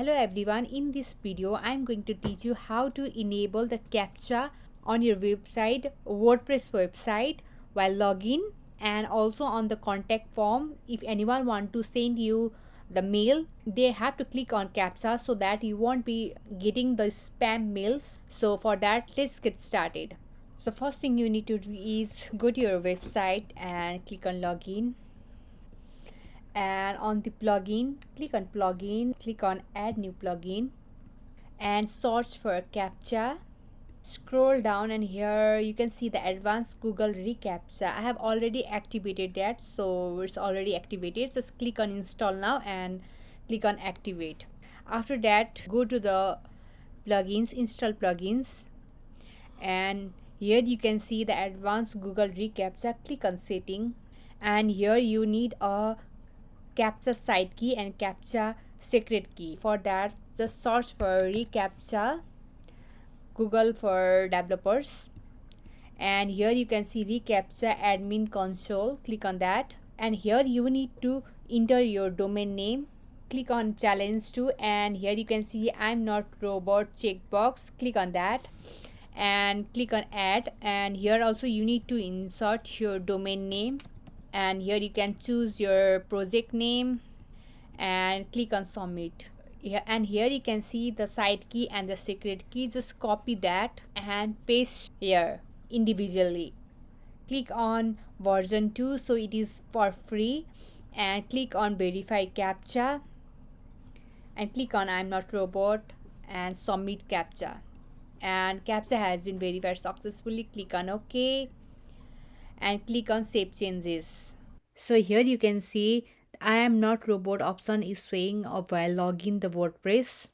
Hello everyone, in this video I am going to teach you how to enable the CAPTCHA on your website, WordPress website, while login, and also on the contact form. If anyone want to send you the mail, they have to click on CAPTCHA so that you won't be getting the spam mails. So for that, let's get started. So first thing you need to do is go to your website and click on login, and on the plugin, click on plugin, click on add new plugin and search for CAPTCHA. Scroll down and here you can see the advanced Google reCAPTCHA. I have already activated that, so it's already activated. Just click on install now and click on activate. After that, go to the plugins, install plugins, and here you can see the advanced Google reCAPTCHA. Click on setting, and here you need a CAPTCHA side key and CAPTCHA secret key. For that, just search for reCAPTCHA Google for developers, and here you can see reCAPTCHA admin console. Click on that, and here you need to enter your domain name. Click on challenge 2, and here you can see I'm not robot checkbox. Click on that and click on add, and here also you need to insert your domain name, and here you can choose your project name and click on submit. And here you can see the side key and the secret key. Just copy that and paste here individually. Click on version 2, so it is for free, and click on verify CAPTCHA and click on I'm not robot and submit CAPTCHA, and CAPTCHA has been verified successfully. Click on OK and click on save changes. So here you can see I am not robot option is showing up while logging the WordPress.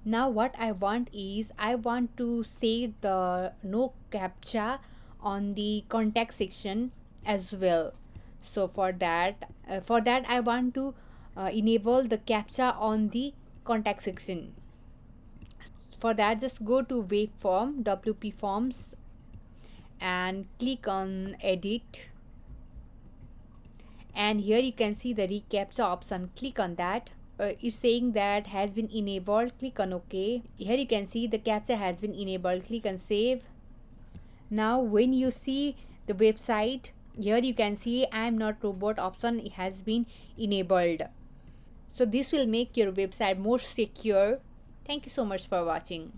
Now what I want is I want to set the no CAPTCHA on the contact section as well. So for that I want to enable the CAPTCHA on the contact section. For that, just go to web form, WP forms, and click on edit, and here you can see the reCAPTCHA option. Click on that. It's saying that has been enabled. Click on OK. Here you can see the CAPTCHA has been enabled. Click on save. Now when you see the website, here you can see I'm not robot option has been enabled. So this will make your website more secure. Thank you so much for watching.